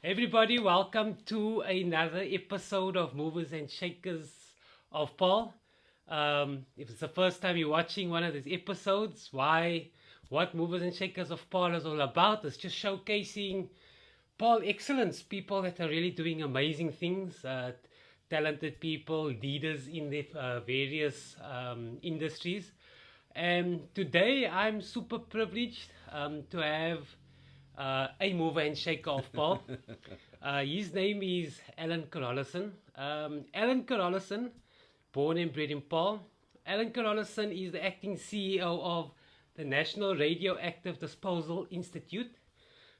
Everybody, welcome to another episode of Movers and Shakers of Paarl. If it's the first time you're watching one of these episodes, what Movers and Shakers of Paarl is all about is just showcasing Paarl excellence, people that are really doing amazing things, talented people, leaders in the various industries. And today I'm super privileged to have a mover and shaker of Paarl. His name is Alan Carolissen. Alan Carolissen, born and bred in Paarl. Alan Carolissen is the acting CEO of the National Radioactive Disposal Institute.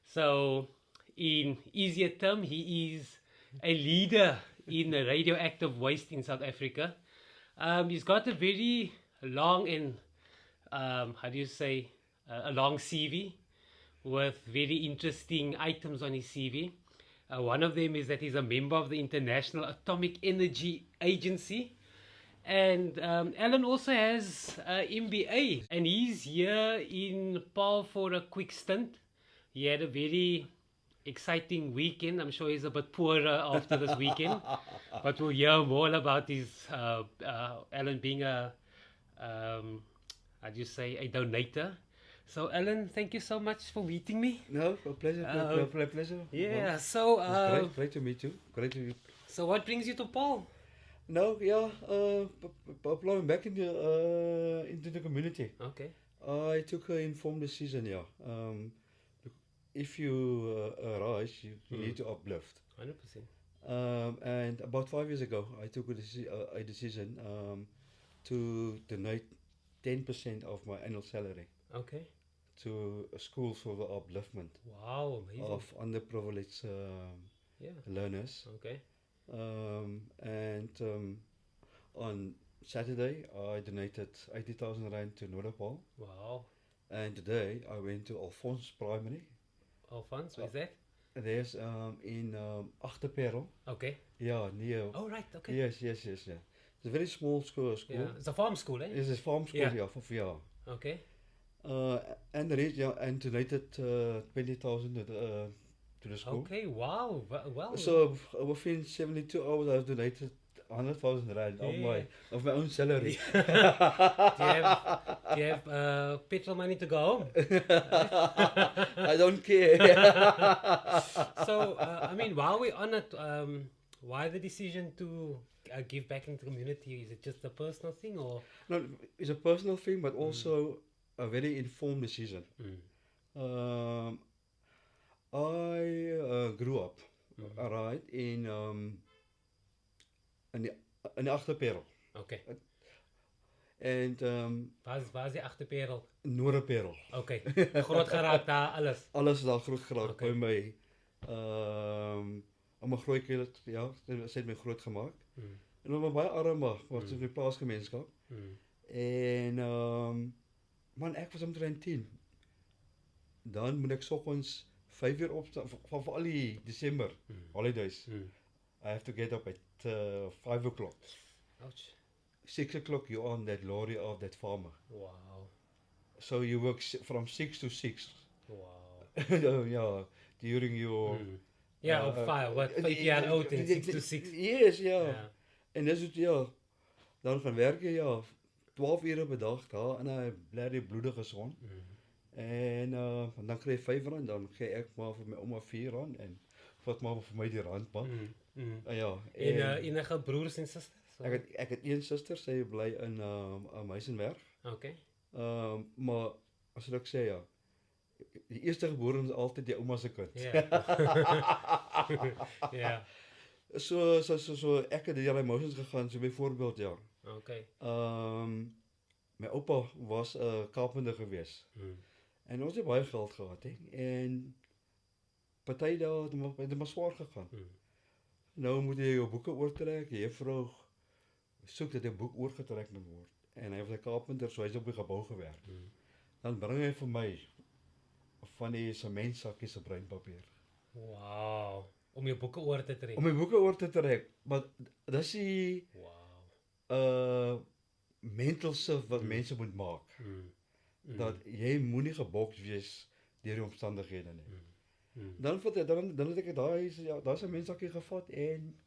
So, in easier term, he is a leader in the radioactive waste in South Africa. He's got a very long and a long CV with very interesting items on his CV. One of them is that he's a member of the International Atomic Energy Agency. And Alan also has an MBA, and he's here in Paarl for a quick stint. He had a very exciting weekend. I'm sure he's a bit poorer after this weekend, but we'll hear more about his Alan being a a donator. So Alan, thank you so much for meeting me. No, a pleasure. Pleasure. Yeah. Well, So it's great to meet you. Great to meet. so what brings you to Paarl? No, yeah. Applying back into the community. Okay. I took an informed decision. Yeah. If you rise, you need to uplift. 100%. And about 5 years ago, I took a decision to donate 10% of my annual salary Okay. to a school for the upliftment Wow, amazing. of underprivileged Yeah. learners. Okay. And on Saturday, I donated 80,000 rand to Noorderpaal. Wow. And today, I went to Alphonse Primary. Alphonse, where's that? There's in Achterperl. Okay. Yeah, near. Oh, right. Okay. Yes. Yeah. It's a very small school. Yeah. It's a farm school, eh? It's a farm school, Yeah. yeah, for yeah. Okay. And the rest, yeah, and donated 20,000 to the school. Okay. Wow. Well. So within 72 hours, I've donated 100,000 rand Yeah. of my own salary. Do you have petrol money to go home? I don't care. So, I mean, while we're on it, why the decision to give back into the community? Is it just a personal thing, or? No, it's a personal thing, but also a very informed decision. I grew up right in the Achterperl. Okay. And Waar is die Achterperl? Noorderperl. Okay. Groot geraakt daar, alles. Alles is daar groot geraakt Okay. by my. Om 'n groot kind, ja, sy het my groot gemaak. En ons was baie arm, was in die plaasgemeenskap. En man, ek was omtrent 10. Dan moet ek soggens 5 uur opstaan van al die December holidays. I have to get up at 5 o'clock. Ouch. 6 o'clock you're on that lorry of that farmer. Wow. So you work from 6 to 6. Wow. Yeah, during your... Ja, op 5 jaar oud en 6 to 6. Yes, ja. Ja. En dis het, ja, dan gaan werk jy, ja, 12 ure per dag daar in 'n blerrie bloedige son. En dan kry jy 5 rand, dan gee ek maar vir my ouma 4 rand en vat maar vir my die rand pa. Ja. En enige broers en susters? Ek het een suster, sy bly in Meisenberg. Okay. Maar as ek sê ja, die eerste gebore is altyd die ouma se kind. Ja. Ja. So ek het deur emotions gegaan, so byvoorbeeld ja. Okay. My oupa was 'n carpenter gewees. En ons het baie geld gehad, hè. En party dae het maar swaar gegaan. Nou moet jy jou boeke oortrek, die juffrou soek dat 'n boek oorgetrek moet word. En hy was 'n carpenter, so hy het op die gebou gewerk. Dan bring hy vir my van die sementsakkies se bruinpapier. Wow. Om jou boeke oor te trek. Om my boeke oor te trek, maar dis die mental shift wat mense moet maak. Dat jy moenie geboks wees deur die omstandighede nie. Dan het ek daar's 'n menssakkie gevat en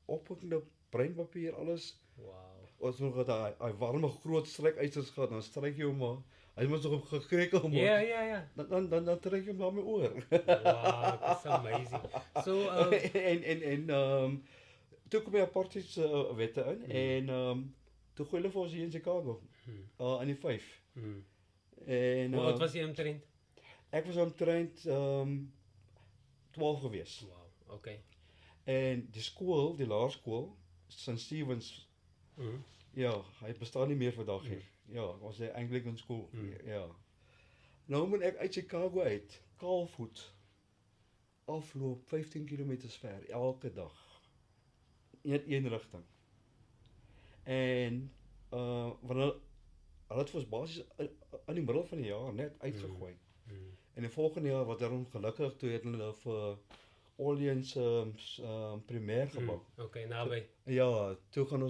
op ek nou breinpapier alles. Wow. Ons nog daai warme groot strykysters gehad, dan stryk jy hom maar. Hy moet nog gekrekel maar. Ja. Dan trek jy hom daarmee oor. Wow, that's amazing. So, toe kom die apartheid wette in en toe gooi hulle vir ons hier in Chicago. In die 5. En hoe oud was jy omtrent? ek was omtrent 12 gewees. Wow, okay. En die skool, die laerskool, St. Stephen's, ja, hy bestaan nie meer vandag hier. Ja, ons het eintlik 'n skool. Ja. Nou moet ek uit Chicago uit, kaalvoet, afloop 15 km ver elke dag. In een rigting. En wanneer hulle het vir ons basies in die middel van die jaar net uitgegooi. En die volgende jaar wat daarom gelukkig toe het hulle vir Orleans primêr gebou. Okay, naby. Ja, toe gaan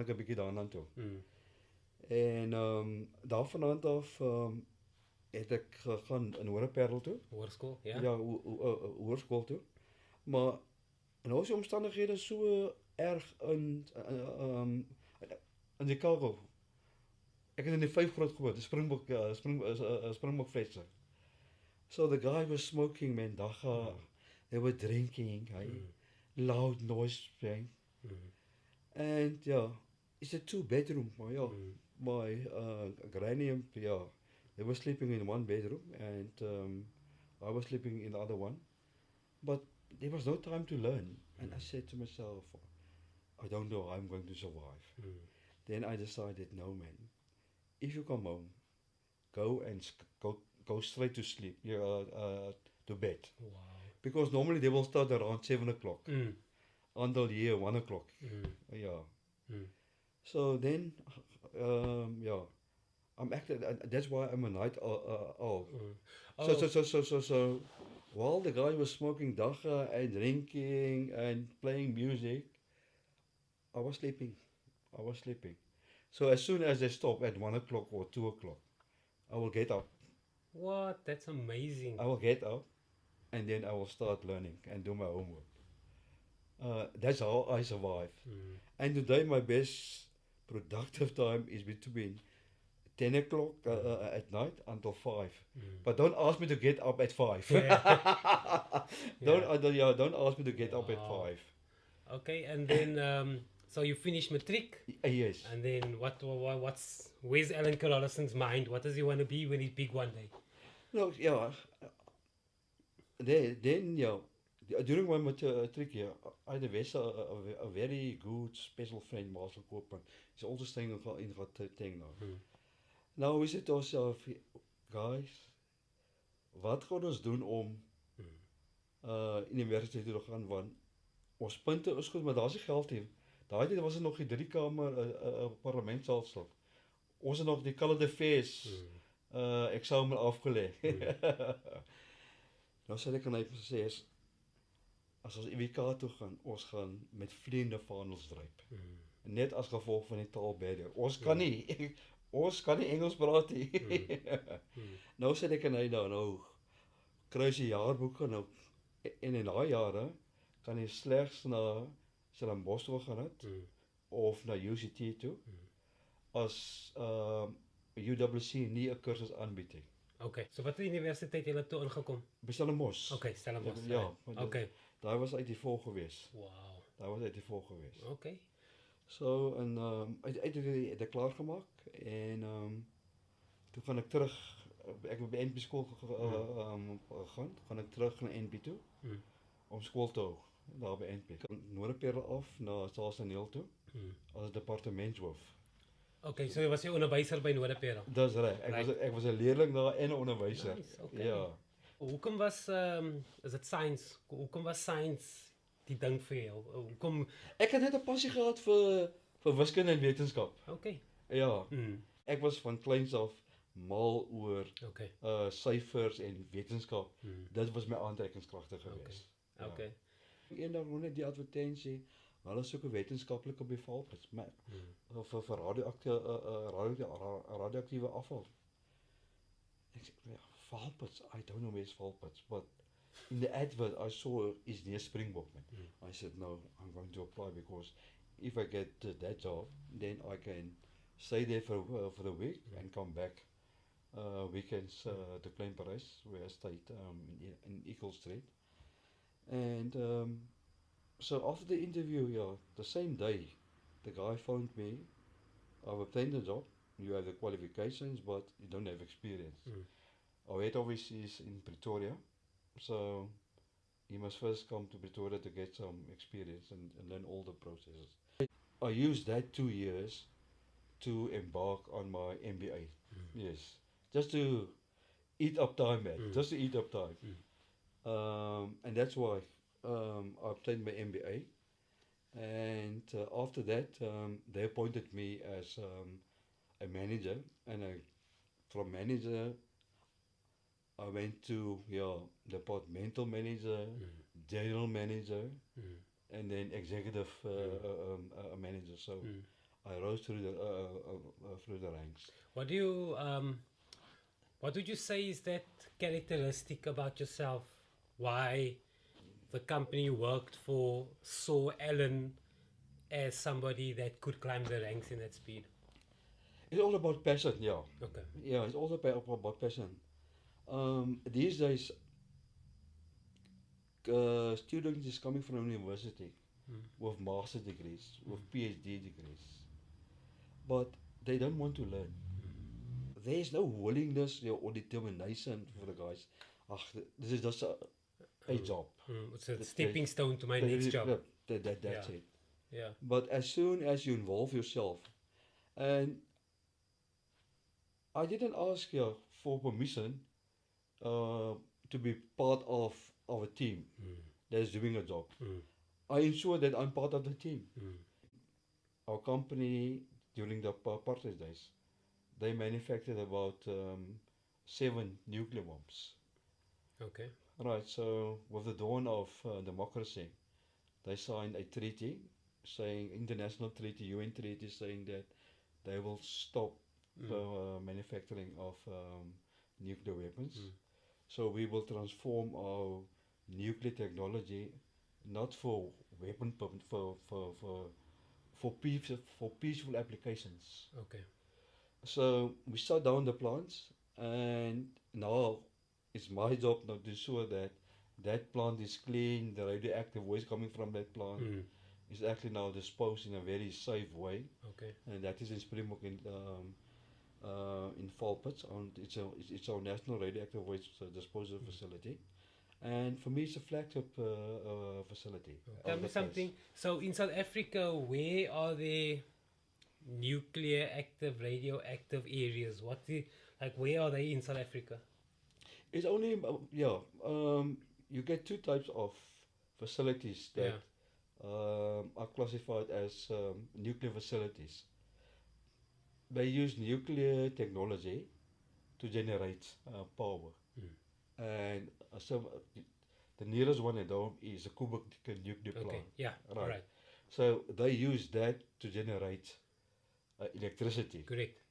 ek 'n bietjie daarna toe. En daarvandaan af het ek gegaan in Paarl toe. Hoërskool, ja. Ja, hoërskool toe. Maar nou is die omstandighede so erg in Chicago. Ek het in die 5 groot geword, Springbok vesting. So the guy was smoking, man, they were drinking, loud noise playing. And yeah, it's a 2-bedroom, maar ja, my granny and they were sleeping in one bedroom and I was sleeping in the other one. But there was no time to learn. And I said to myself, I don't know how I'm going to survive. Then I decided, no man, if you come home, go straight to sleep, to bed. Wow. Because normally they will start around 7 o'clock. Until here, 1 o'clock. Yeah. So then, I'm actually, that's why I'm a night owl. So, while the guy was smoking dagga and drinking and playing music, I was sleeping. So as soon as they stop at 1 o'clock or 2 o'clock, I will get up. What? That's amazing. I will get up and then I will start learning and do my homework. That's how I survive. And today my best productive time is between 10 o'clock at night until 5. But don't ask me to get up at 5. Don't ask me to get up at 5. Okay, and then so you finish matric. Yes. And then where's Alan Carolissen's mind? What does he want to be when he's big one day? No, yeah. During my matric year, I had a very good special friend, Marcel Koopman. He's also staying in Gauteng now. Nou is dit ons guys, wat gaan ons doen om universiteit toe te gaan, want ons punte is goed, maar daar's nie geld hier. Daai tyd was dit nog die 3-kamer parlementsaal. Ons het nog die Colored Affairs eksamen afgelê. Nou sê ek aan hy sê as ons EWK toe gaan, ons gaan met vleiende vaandels dryp. Net as gevolg van die taalbarrier. Ons kan nie Engels praat nie. Nou sê ek aan hy nou kruis die jaarboeke nou en in daai jare kan jy slegs na Stellenbosch toe gaan het of na UCT toe as UWC nie 'n kursus aanbied nie. Okay, so wat universiteit het jy toe ingekom? By Stellenbosch. Okay, Stellenbosch. Ja, okay. Daai was uit die vol gewees. Wow. Daai was uit die vol gewees. Okay. So en uit het ek klaar gemaak en toe gaan ek terug, ek het by NP skool gegaan, gaan ek terug na NP toe om skool te hou daar by NP. Noorderperle af na Saasneel toe as departementshoof. Okay, so jy was 'n onderwyser by Noorderperle. Dis reg. Ek was 'n leerling daar en 'n onderwyser. Nice, okay. Ja. Hoekom was is dit science? Hoekom was science die ding vir jou? Hoekom Ek het net 'n passie gehad vir wiskunde en wetenskap. Okay. Ja. Ek was van kleins af mal oor syfers en wetenskap. Dit was my aantrekkingskragte geweest. Okay. Eendag nog net die advertensie, hulle soek 'n wetenskaplike op die Valpits, maar vir radioaktiewe afval. Ek sê, Valpits, I don't know where's Valpits, but in the advert I saw is near Springbok, man. I said no, I'm going to apply because if I get that job, then I can stay there for the week and come back weekends to Klein Paris, where I stayed in Eagle Street. And so after the interview, yeah, the same day, the guy phoned me. I've obtained the job. You have the qualifications, but you don't have experience. Our head office is in Pretoria, so you must first come to Pretoria to get some experience and learn all the processes. I used that 2 years to embark on my MBA. Yes, just to eat up time, man. Just to eat up time. And that's why I obtained my MBA. And after that, they appointed me as a manager, and from manager I went to departmental manager, general manager, and then executive manager. So I rose through the ranks. What would you say is that characteristic about yourself? Why the company you worked for saw Alan as somebody that could climb the ranks in that speed? It's all about passion, yeah. Okay. Yeah, it's all about passion. These days, students is coming from university with master degrees, with PhD degrees, but they don't want to learn. There's no willingness or determination for the guys. This is just a job. It's a stepping stone to my next job. That's it. Yeah. But as soon as you involve yourself, and I didn't ask you for permission to be part of our team that's doing a job. I ensure that I'm part of the team. Our company, during the apartheid days, they manufactured about 7 nuclear bombs. Okay. Right, so with the dawn of democracy, they signed a treaty saying, international treaty, UN treaty, saying that they will stop manufacturing of nuclear weapons. So we will transform our nuclear technology not for weapon for peaceful applications. Okay. So we shut down the plants, and now it's my job now to ensure that that plant is clean, the radioactive waste coming from that plant is actually now disposed in a very safe way. Okay. And that is in Springbok in Valpits. It's our national radioactive waste disposal facility. And for me, it's a flagship facility. Tell me something. So in South Africa, where are the nuclear active, radioactive areas? Where are they in South Africa? It's only you get two types of facilities that are classified as nuclear facilities. They use nuclear technology to generate power, and so the nearest one at home is a Kubik nuclear plant. Okay. Yeah. Right. So they use that to generate electricity. Correct.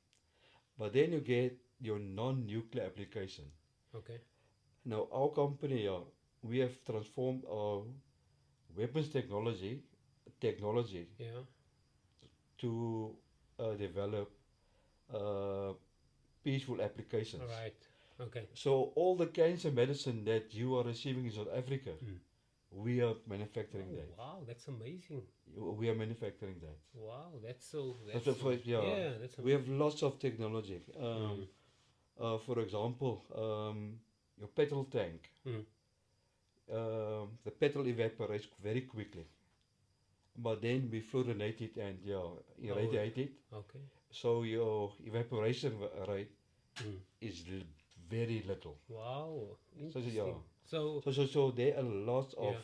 But then you get your non-nuclear application. Okay. Now our company, we have transformed our weapons technology to develop peaceful applications. Right. Okay. So all the cancer medicine that you are receiving in South Africa, we are manufacturing that. Wow, that's amazing. We are manufacturing that. Wow, that's we have lots of technology. For example, your petrol tank. The petrol evaporates very quickly, but then we fluorinate it and irradiate it. Okay. So your evaporation rate is very little. Wow. So there are lots of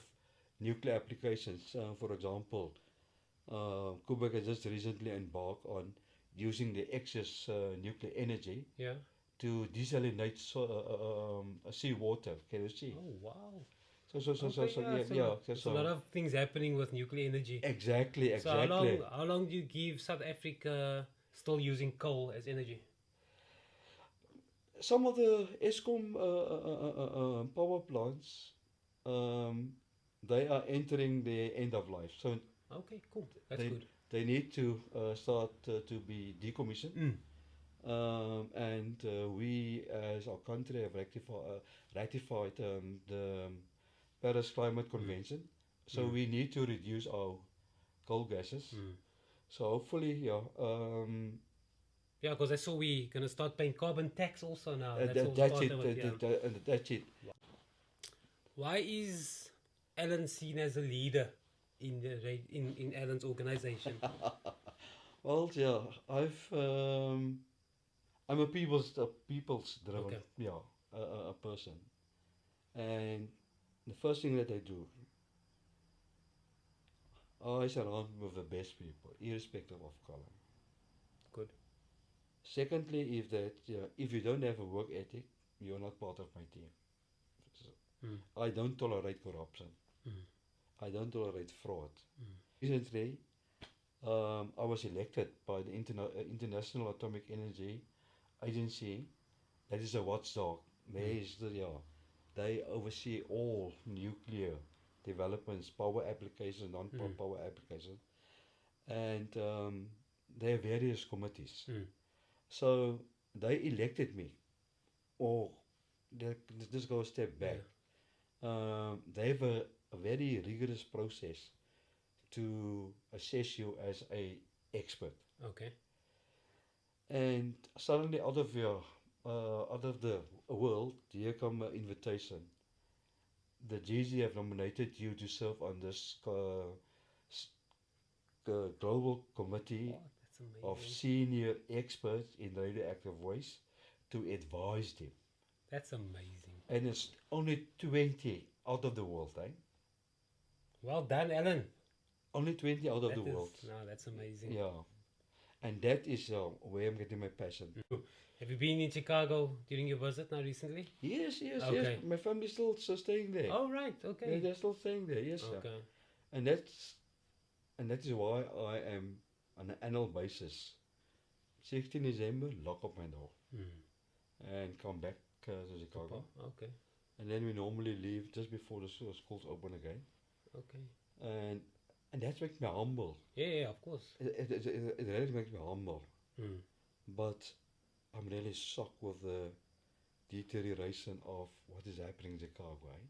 nuclear applications. For example, Kubik has just recently embarked on using the excess nuclear energy to desalinate seawater. Can you see? Oh wow. There's a lot of things happening with nuclear energy. Exactly. So how long do you give South Africa still using coal as energy? Some of the ESCOM power plants they are entering the end of life. So Okay, cool. That's they good. they need to start to be decommissioned. Mm. And we, as our country, have ratified the Paris Climate Mm. Convention. So Mm. we need to reduce our coal gases. Mm. So hopefully, yeah, Yeah, because I saw we gonna start paying carbon tax also now. That's all that's part it. of it. Yeah. And that's it. Why is Alan seen as a leader in in Alan's organization? Well, yeah, I'm a people's driven, Okay. yeah, a person, and the first thing that I do, I surround with the best people, irrespective of color. Good. Secondly, if you don't have a work ethic, you're not part of my team. So Mm. I don't tolerate corruption. Mm. I don't tolerate fraud. Mm. Recently, I was elected by the International Atomic Energy Agency. That is a watchdog. Mm. They oversee all nuclear developments, power applications, Mm. non-power applications, and they have various committees. Mm. So they elected me. Or let's just go a step back. Yeah. They have a very rigorous process to assess you as a expert. Okay. And suddenly, out of the world, here come an invitation. The GG have nominated you to serve on this s- global committee Oh, that's of amazing. senior experts in radioactive waste to advise them. That's amazing. And it's only 20 out of the world, eh? Well done, Alan. Only 20 out of That the is world. no, that's amazing. Yeah. And that is where I'm getting my passion. Mm. Have you been in Chicago during your visit now recently? Yes, yes, yes. Okay. My family's still staying there. Oh right. Okay. They're still staying there, yes, sir. Okay. And that is why I am on an annual basis. 16 December, lock up my door Mm. and come back to Chicago. Okay. And then we normally leave just before the schools open again. Okay. And and that makes me humble. Yeah, of course. It really makes me humble. Mm. But I'm really shocked with the deterioration of what is happening in Chicago. Eh?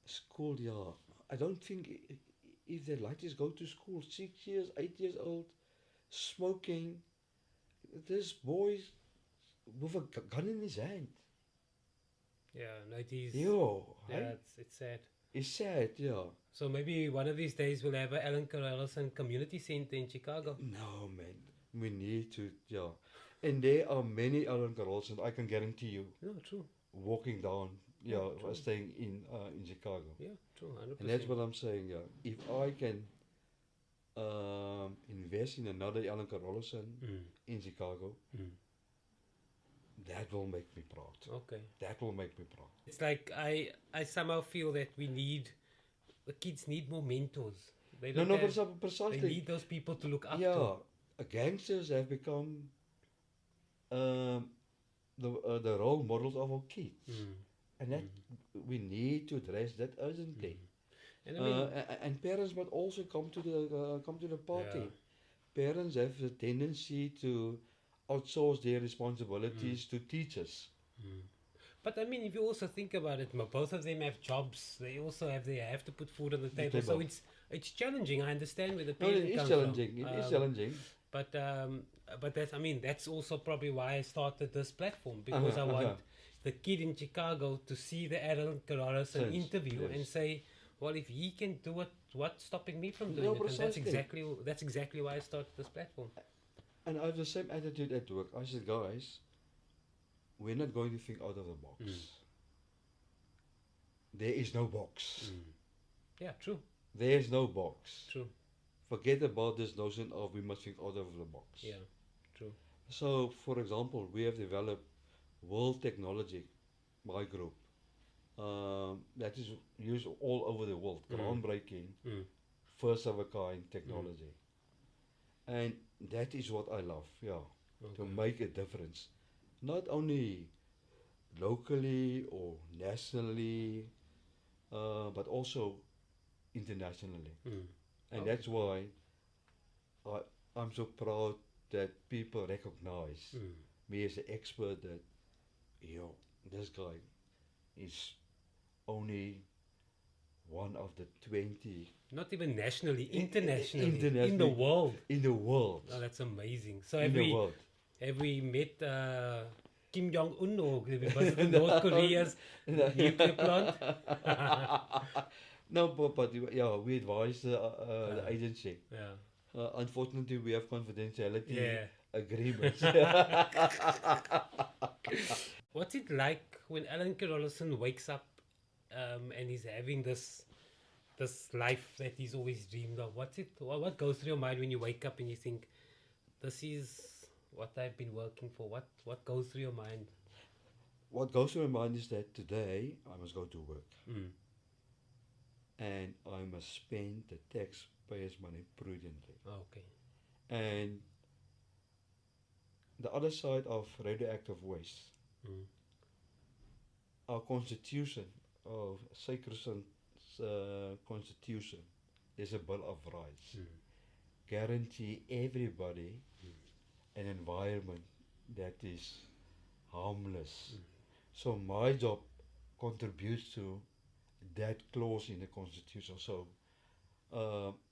School, yeah. I don't think if the ladies go to school 6 years, 8 years old, smoking, this boy with a gun in his hand. Yeah, no, it is. Yo, Yeah, hey? it's sad. It's sad, yeah. So maybe one of these days we'll have a Alan Carolissen Community Center in Chicago. No, man. We need to, yeah. And there are many Alan Carolissen, I can guarantee you, No, true. walking down, yeah, true. staying in Chicago. Yeah, true, 100%. And that's what I'm saying, yeah. If I can invest in another Alan Carolissen in Chicago, that will make me proud. Okay. That will make me proud. It's like I somehow feel that the kids need more mentors. They No, don't no, have, precisely. they need those people to look up yeah, to. gangsters have become the role models of our kids. And that we need to address that urgently. And I mean, and parents must also come to the party. Parents have the tendency to outsource their responsibilities to teachers. but I mean, if you also think about it, both of them have jobs. They also have to put food on the table. So it's challenging. I understand where the No, parent it is comes challenging. from. It is challenging. But that's also probably why I started this platform, because I want the kid in Chicago to see the Alan Carolissen interview and say, well, if he can do it, what's stopping me from doing it? And that's exactly why I started this platform. And I have the same attitude at work. I said, guys, we're not going to think out of the box. There is no box. Yeah, true. There is no box. True. Forget about this notion of we must think out of the box. Yeah, true. So, for example, we have developed world technology, my group, that is used all over the world, groundbreaking, first of a kind technology. And that is what I love, to make a difference. Not only locally or nationally, but also internationally. Mm. And Okay. that's why I, I'm so proud that people recognize Mm. me as an expert that, this guy is only one of the 20 Not even nationally, internationally, in the internationally world. in the world. Oh, that's amazing. So In the world. have we met Kim Jong Un or have we visited North Korea's nuclear plant? No, but yeah, we advise the agency. Yeah. Unfortunately, we have confidentiality Yeah. agreements. What's it like when Alan Carolissen wakes up and he's having this life that he's always dreamed of? What goes through your mind when you wake up and you think, this is what I've been working for? What goes through your mind? What goes through my mind is that today I must go to work Mm. and I must spend the taxpayers' money prudently. Okay. And the other side of radioactive waste, Mm. our constitution, our sacred constitution, there's a Bill of Rights, Mm. guarantee everybody an environment that is harmless. So my job contributes to that clause in the constitution. So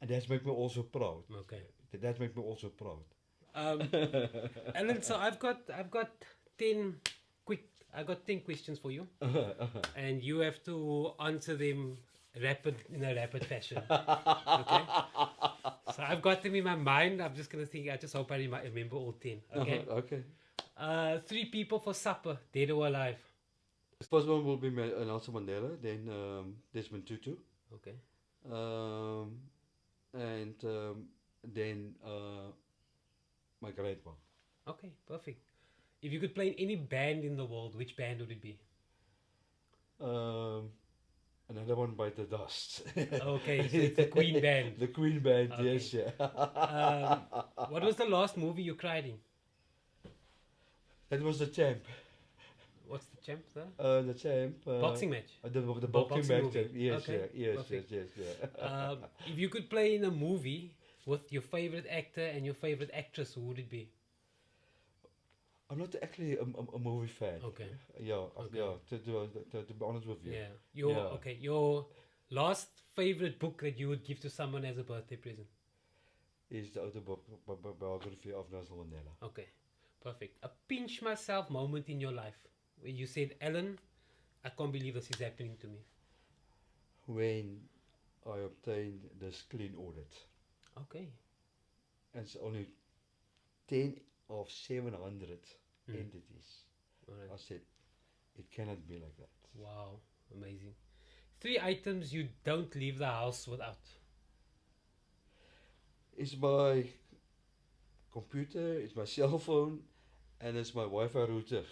and that's make me also proud. Okay. That make me also proud. Alan, so I've got 10 I got 10 questions for you, and you have to answer them in a rapid fashion. Okay. So I've got them in my mind. I'm just gonna think. I just hope I remember all 10. Okay. Okay. 3 people for supper, dead or alive. The first one will be Nelson Mandela, then Desmond Tutu, Okay. and then my grandpa. Okay. Perfect. If you could play in any band in the world, which band would it be? Another one by the dust. Okay, so it's the Queen band. The Queen band, Okay. yes, yeah. What was the last movie you cried in? That was the champ. What's the champ, sir? The champ. Boxing match. The boxing boxing match. movie. Yes, Okay, yes, perfect. yes, yeah. If you could play in a movie with your favorite actor and your favorite actress, who would it be? I'm not actually a movie fan. Okay. Yeah, Okay. yeah. To be honest with you. Yeah. Your last favorite book that you would give to someone as a birthday present? Is the autobiography of Nelson Mandela. Okay, perfect. A pinch myself moment in your life where you said, Alan, I can't believe this is happening to me. When I obtained this clean audit, Okay. and it's only 10 of 700 entities. All right. I said, it cannot be like that. Wow, amazing. 3 items you don't leave the house without. It's my computer, it's my cell phone, and it's my Wi-Fi router.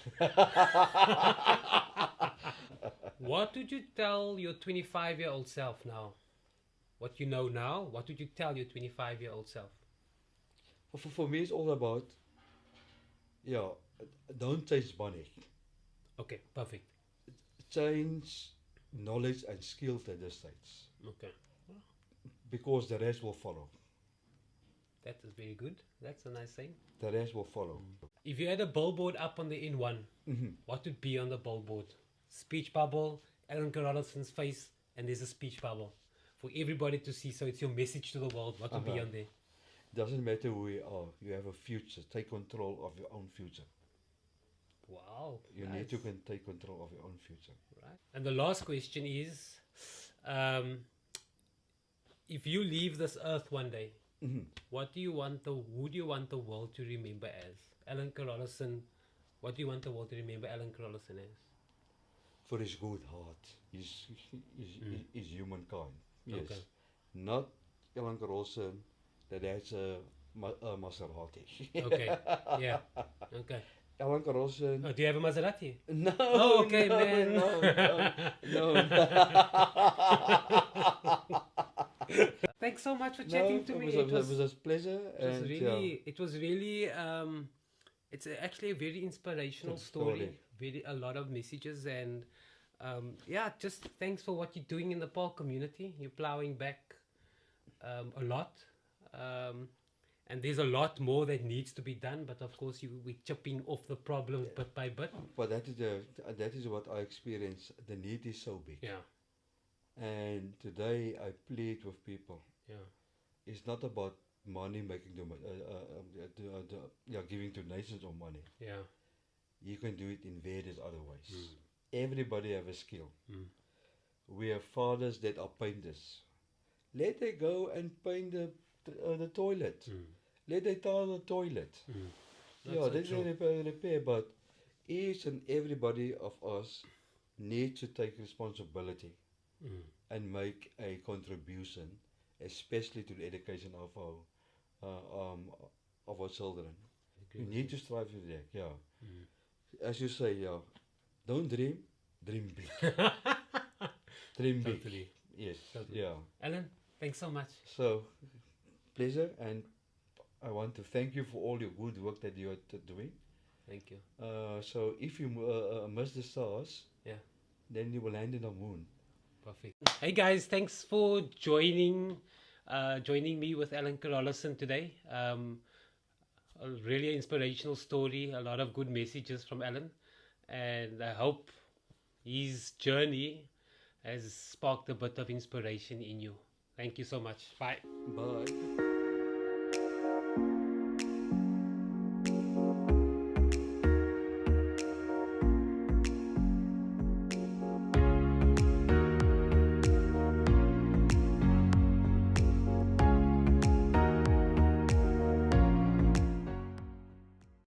What would you tell your 25-year-old self now? What you know now, what would you tell your 25-year-old self? For me, it's all about, don't chase money. Okay, perfect. Change knowledge and skills at this stage. Okay. Because the rest will follow. That is very good. That's a nice thing. The rest will follow. If you had a billboard up on the N1, what would be on the billboard? Speech bubble, Alan Carolissen's face, and there's a speech bubble for everybody to see. So it's your message to the world. What would be on there? Doesn't matter who you are, you have a future. Take control of your own future. Wow. You need to take control of your own future. Right. And the last question is, if you leave this earth one day, who do you want the world to remember as? Alan Carolissen, what do you want the world to remember Alan Carolissen as? For his good heart, his humankind. Yes. Okay. Not Alan Carolissen, that has a Maserati. Okay. Yeah. Okay. Alan Carolissen. Oh, do you have a Maserati? No. Oh, okay, no, man. No. Thanks so much for chatting to me. It was a pleasure. It was really it's actually a very inspirational story. A lot of messages, and Yeah, just thanks for what you're doing in the Paarl community. You're plowing back a lot. And there's a lot more that needs to be done, but of course we're chipping off the problems bit by bit. But that is what I experience. The need is so big. Yeah, And today I plead with people. yeah, It's not about money making giving donations of money. yeah. You can do it in various other ways. Mm. Everybody have a skill. Mm. We have fathers that are painters. Let they go and paint the toilet. Mm. Let they tile the toilet. Mm. Yeah, So they true. can repair, but each and everybody of us needs to take responsibility Mm. and make a contribution, especially to the education of our children. Agree We with need you. to strive for that. Yeah, Mm. as you say, yeah. Don't dream, dream big. Dream big. Totally. Yes. Totally. Yeah. Alan, thanks so much. So pleasure, and I want to thank you for all your good work that you are doing. Thank you. So if you miss the stars, Yeah. then you will land in the moon. Perfect. Hey guys, thanks for joining me with Alan Carolissen today. A really inspirational story, a lot of good messages from Alan, and I hope his journey has sparked a bit of inspiration in you. Thank you so much. Bye. Bye.